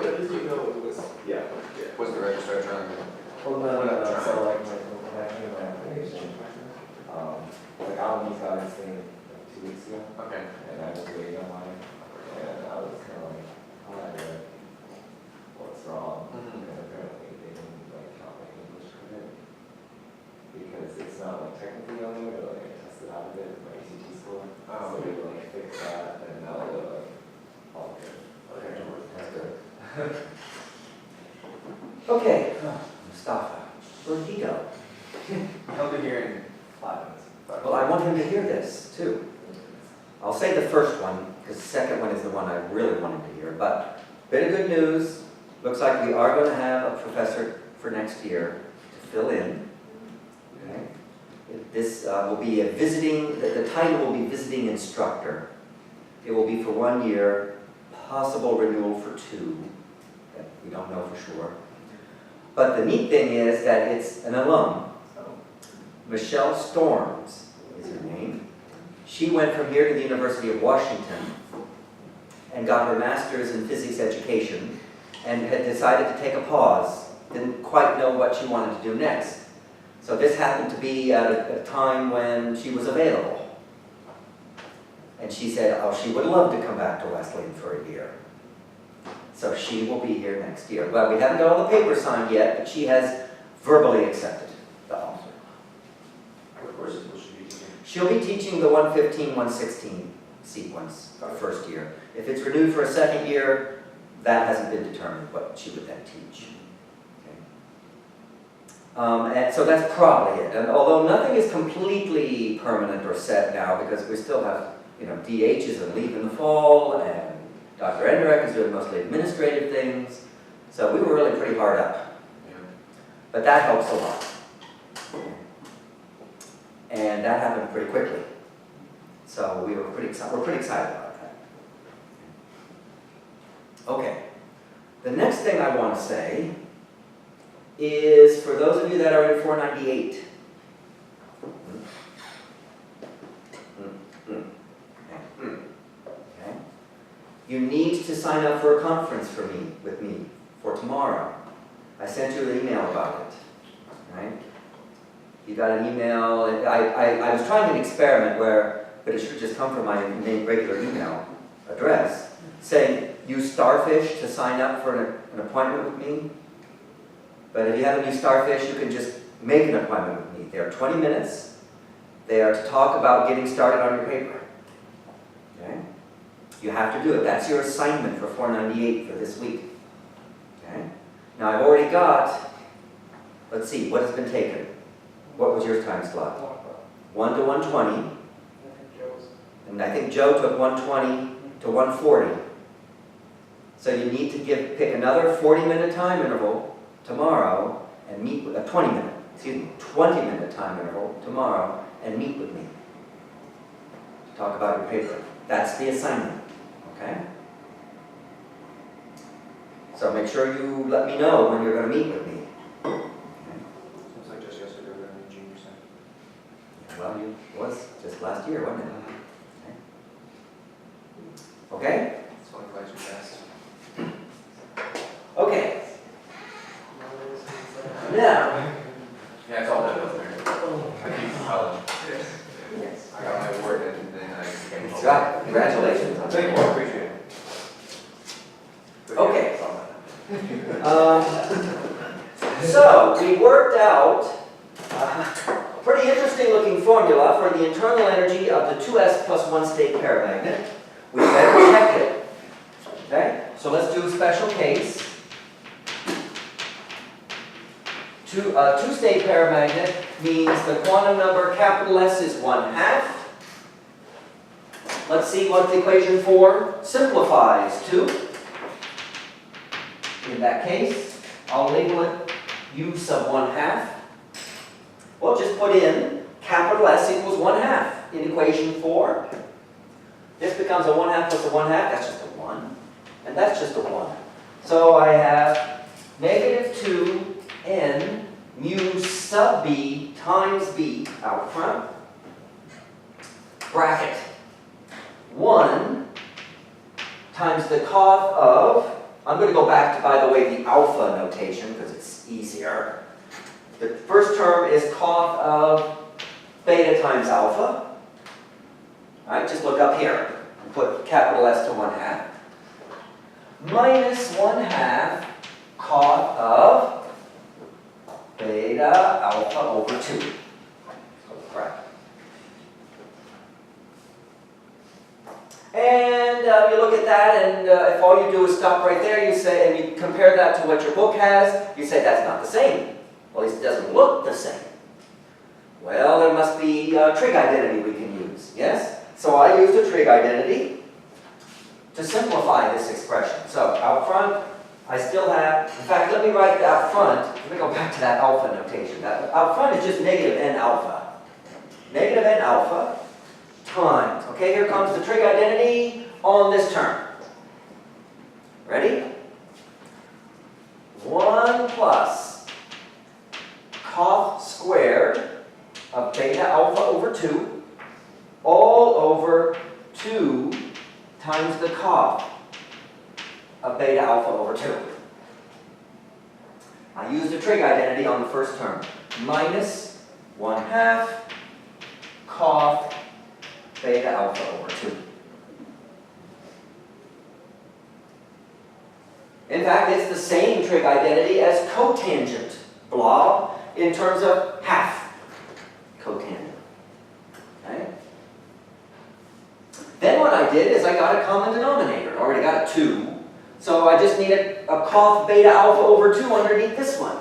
but at least you know it was. Yeah. Was the registrar trying to? Well, no. So like when I came my application, like Alan's got his thing like 2 weeks ago, Okay. and I was waiting on mine, and I was kind of like, oh, I read what's wrong, and apparently they didn't like count my English credit because it's not like technically on there, but like I tested out of it with my ACT score, so they were like fix that, and now they're like all good. Okay, that's good. Okay, Mustafa, where'd he go? He'll be here in 5 minutes. Well, I want him to hear this, too. I'll say the first one, because the second one is the one I really wanted to hear. But, bit of good news. Looks like we are going to have a professor for next year to fill in. Okay. This will be a visiting, the title will be visiting instructor. It will be for 1 year, possible renewal for 2. That we don't know for sure. But the neat thing is that it's an alum. Michelle Storms is her name. She went from here to the University of Washington and got her master's in physics education and had decided to take a pause. Didn't quite know what she wanted to do next. So this happened to be at a time when she was available. And she said, oh, she would love to come back to Wesleyan for a year. So she will be here next year. Well, we haven't got all the papers signed yet, but she has verbally accepted the offer. What courses will she be teaching? She'll be teaching the 115, 116 sequence first year. If it's renewed for a second year, that hasn't been determined what she would then teach. Okay. And so that's probably it. And although nothing is completely permanent or set now, because we still have, DHs and leave in the fall, and Dr. Enderek is doing mostly administrative things. So we were really pretty hard up. Yeah. But that helps a lot. And that happened pretty quickly. So we're pretty excited about that. Okay. The next thing I want to say is for those of you that are in 498. Okay. You need to sign up for a conference with me for tomorrow. I sent you an email about it. Right? You got an email. I was trying an experiment but it should just come from my regular email address, saying use Starfish to sign up for an appointment with me. But if you haven't used Starfish, you can just make an appointment with me. They are 20 minutes. They are to talk about getting started on your paper. Okay? You have to do it. That's your assignment for 498 for this week. Okay? Now I've already got, let's see, what has been taken? What was your time slot? 1 to 120. And I think Joe took 120 to 140. So you need to pick another 40-minute time interval tomorrow and meet with a 20-minute time interval tomorrow and meet with me to talk about your paper. That's the assignment. Okay? So make sure you let me know when you're going to meet with me. Seems like just yesterday we were in the junior center. Well, it was just last year, wasn't it? Okay? It's funny flies are fast. Okay. Now, Yeah, it's all done over there. I keep from college. I got my award and then I became a Scott, congratulations. Thank you, I appreciate it. But yeah, Okay. it's all done. So, we worked out a pretty interesting looking formula for the internal energy of the 2s plus 1 state paramagnet. We better check it. Okay? So let's do a special case. Two-state paramagnet means the quantum number capital S is 1/2. Let's see what the equation for simplifies to. In that case, I'll label it U sub 1/2. Well, just put in capital S equals 1/2 in equation 4. This becomes a 1/2 plus a 1/2. That's just a 1. And that's just a 1. So I have negative 2n mu sub b times b out front. Bracket 1 times the cof of I'm going to go back to, by the way, the alpha notation because it's easier. The first term is cof of beta times alpha. All right, just look up here and put capital S to 1/2. Minus 1/2 cof of beta alpha over 2. Correct. And you look at that, and if all you do is stop right there, you say, and you compare that to what your book has, you say that's not the same. Well, at least it doesn't look the same. Well, there must be a trig identity we can use, yes? So I used a trig identity to simplify this expression. So out front, I still have, in fact, let me write the out front. Let me go back to that alpha notation. That out front is just negative n alpha. Negative n alpha times, okay, here comes the trig identity on this term. Ready? 1 plus cof squared of beta alpha over 2 all over 2 times the cof of beta alpha over 2. I used a trig identity on the first term. Minus 1/2 cof beta alpha over 2. In fact, it's the same trig identity as cotangent blob in terms of half cotangent. Okay? Then what I did is I got a common denominator. I already got a 2. So I just needed a cof beta alpha over 2 underneath this one.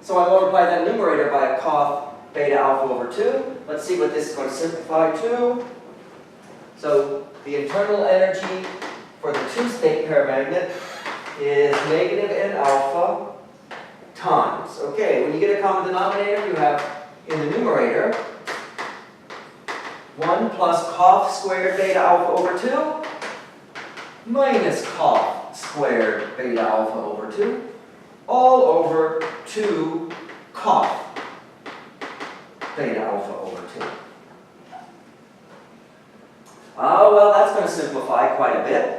So I multiply that numerator by a cof beta alpha over 2. Let's see what this is going to simplify to. So the internal energy for the two-state paramagnet is negative n alpha times. Okay, when you get a common denominator, you have in the numerator 1 plus cof squared beta alpha over 2 minus cof squared beta alpha over 2 all over 2 cof beta alpha over 2. Oh, well, that's going to simplify quite a bit.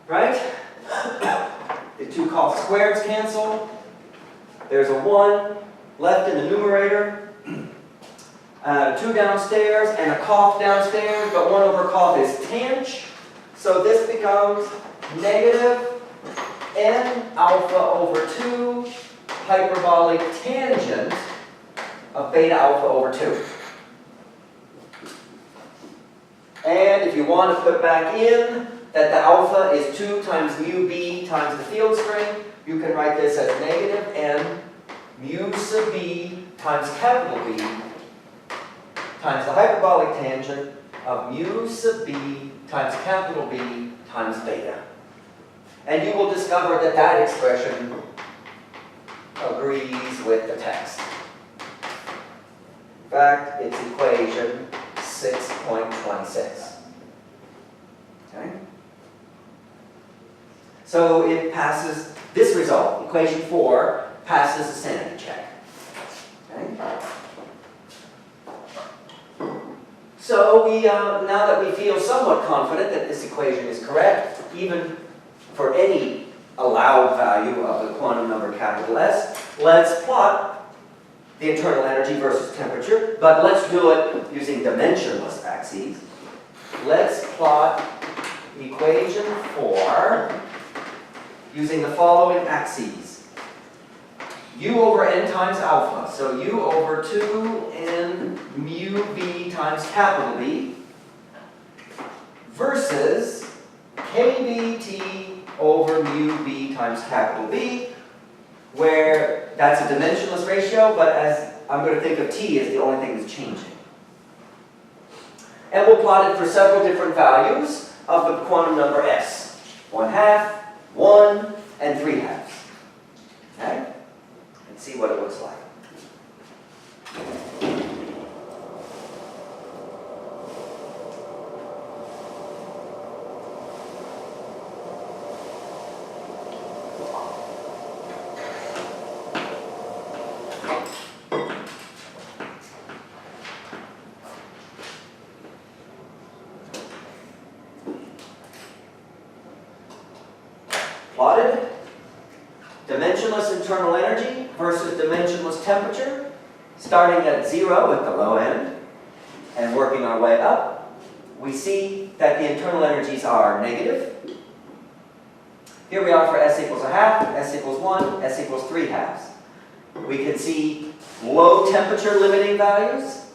Right? The 2 cof squareds cancel. There's a 1 left in the numerator. 2 downstairs and a cof downstairs, but 1 over cof is tanh. So this becomes negative n alpha over 2 hyperbolic tangent of beta alpha over 2. And if you want to put back in that the alpha is 2 times mu b times the field string, you can write this as negative n mu sub b times capital B times the hyperbolic tangent of mu sub b times capital B times beta. And you will discover that that expression agrees with the text. In fact, it's equation 6.26. Okay? So it passes, this result, equation 4, passes the sanity check. Okay? So we, now that we feel somewhat confident that this equation is correct, even for any allowed value of the quantum number capital S, let's plot the internal energy versus temperature, but let's do it using dimensionless axes. Let's plot equation 4 using the following axes. U over n times alpha, so U over 2n mu b times capital B versus kbt over mu b times capital B, where that's a dimensionless ratio, but as I'm going to think of t as the only thing that's changing. And we'll plot it for several different values of the quantum number S. 1/2, 1, and 3/2. Okay? And see what it looks like. plotted dimensionless internal energy versus dimensionless temperature, starting at 0 at the low end and working our way up. We see that the internal energies are negative. Here we are for S equals 1/2, S equals 1, S equals 3/2. We can see low temperature limiting values,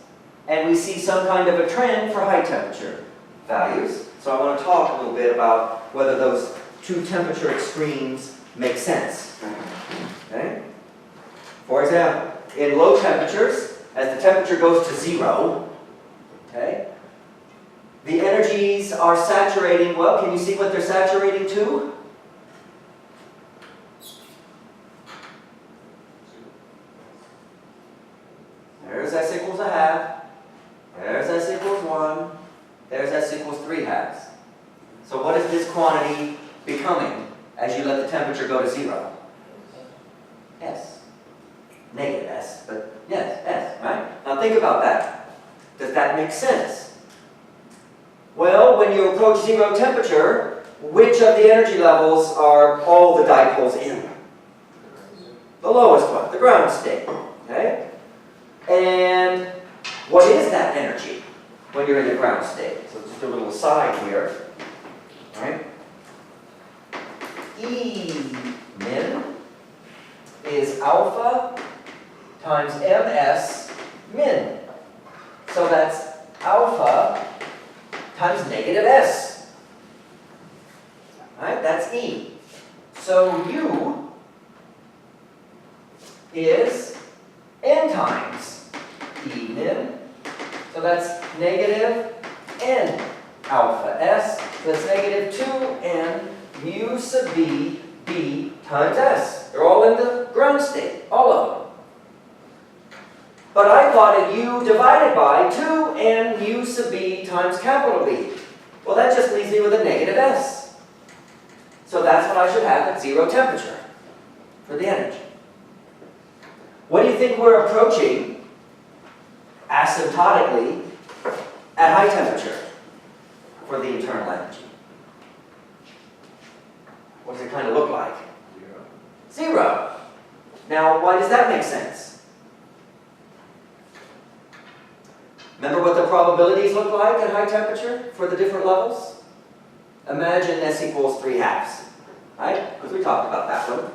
and we see some kind of a trend for high temperature values. So I want to talk a little bit about whether those two temperature extremes make sense. Okay? For example, in low temperatures, as the temperature goes to 0, okay, the energies are saturating, well, can you see what they're saturating to? There's S equals 1/2, there's S equals 1, there's S equals 3/2. So what is this quantity becoming as you let the temperature go to 0? S. Negative S, but yes, S, right? Now think about that. Does that make sense? Well, when you approach 0 temperature, which of the energy levels are all the dipoles in? The lowest one, the ground state, okay? And what is that energy when you're in the ground state? So just a little aside here, right? E min is alpha times ms min. So that's alpha times negative S. Right? That's E. So U is N times E min. So that's negative N alpha S. So that's negative 2N mu sub B, B times S. They're all in the ground state, all of them. But I plotted U divided by 2N mu sub B times capital B. Well, that just leaves me with a negative S. So that's what I should have at 0 temperature for the energy. What do you think we're approaching asymptotically at high temperature for the internal energy? What does it kind of look like? 0. Now, why does that make sense? Remember what the probabilities look like at high temperature for the different levels? Imagine S equals 3/2, right? Because we talked about that one.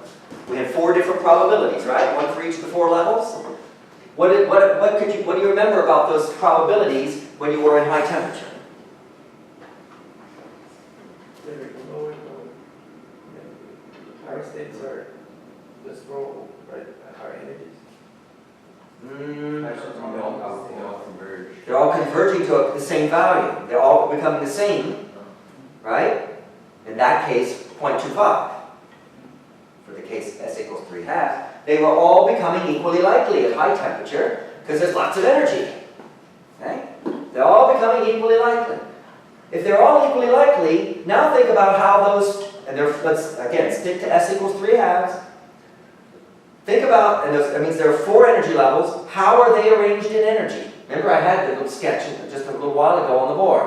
We had 4 different probabilities, right? One for each of the 4 levels. What do you remember about those probabilities when you were in high temperature? Higher states are less roll, right, at higher energies. They all converge. They're all converging to the same value. They're all becoming the same, right? In that case, 0.25. For the case S equals 3/2, they were all becoming equally likely at high temperature because there's lots of energy. Okay? They're all becoming equally likely. If they're all equally likely, now think about how those, and let's again stick to S equals 3/2. Think about, and that means there are 4 energy levels. How are they arranged in energy? Remember I had the little sketch just a little while ago on the board.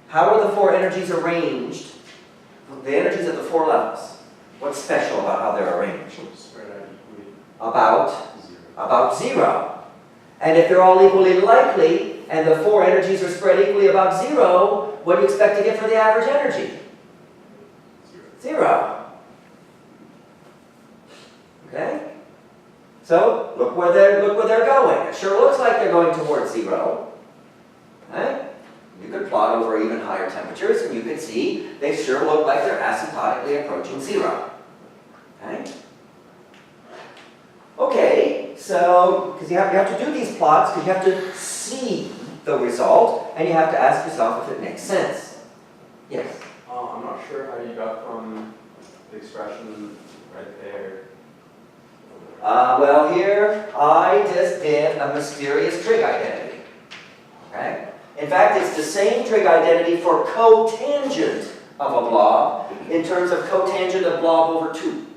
How are the 4 energies arranged? The energies at the 4 levels. What's special about how they're arranged? About 0. And if they're all equally likely, and the 4 energies are spread equally about 0, what do you expect to get for the average energy? 0. Okay? So, look where they're going. It sure looks like they're going towards 0. Right? You could plot over even higher temperatures, and you can see they sure look like they're asymptotically approaching 0. Okay? Okay, so, because you have to do these plots, because you have to see the result, and you have to ask yourself if it makes sense. Yes? I'm not sure how you got from the expression right there. Well, here I just did a mysterious trig identity. Okay? In fact, it's the same trig identity for cotangent of a blob in terms of cotangent of blob over 2.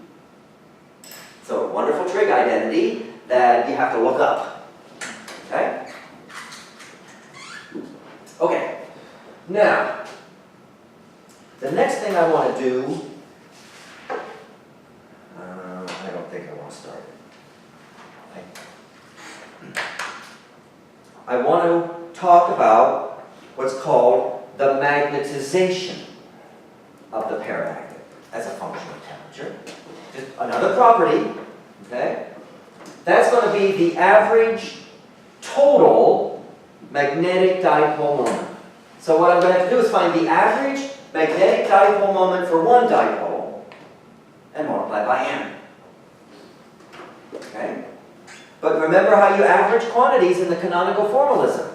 So a wonderful trig identity that you have to look up. Okay? Okay. Now, the next thing I want to do talk about what's called the magnetization of the paramagnet as a function of temperature. Just another property, okay? That's going to be the average total magnetic dipole moment. So what I'm going to have to do is find the average magnetic dipole moment for one dipole and multiply by n. Okay? But remember how you average quantities in the canonical formalism.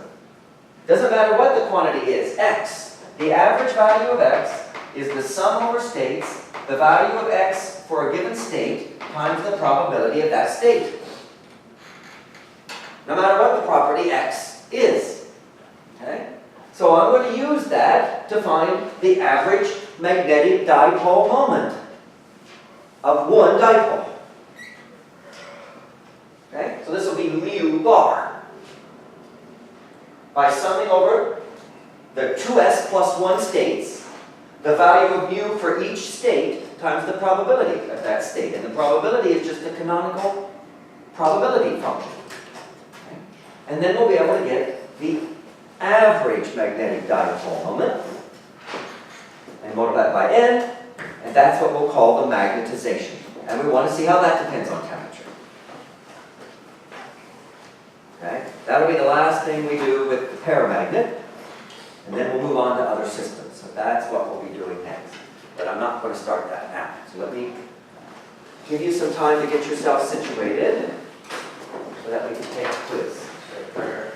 Doesn't matter what the quantity is, x. The average value of x is the sum over states, the value of x for a given state times the probability of that state. No matter what the property x is. Okay? So I'm going to use that to find the average magnetic dipole moment of one dipole. Okay? So this will be mu bar. By summing over the 2s plus 1 states, the value of mu for each state times the probability of that state. And the probability is just a canonical probability function. Okay? And then we'll be able to get the average magnetic dipole moment and multiply it by n, and that's what we'll call the magnetization. And we want to see how that depends on temperature. Okay? That'll be the last thing we do with the paramagnet, and then we'll move on to other systems. So that's what we'll be doing next. But I'm not going to start that now. So let me give you some time to get yourself situated so that we can take a quiz.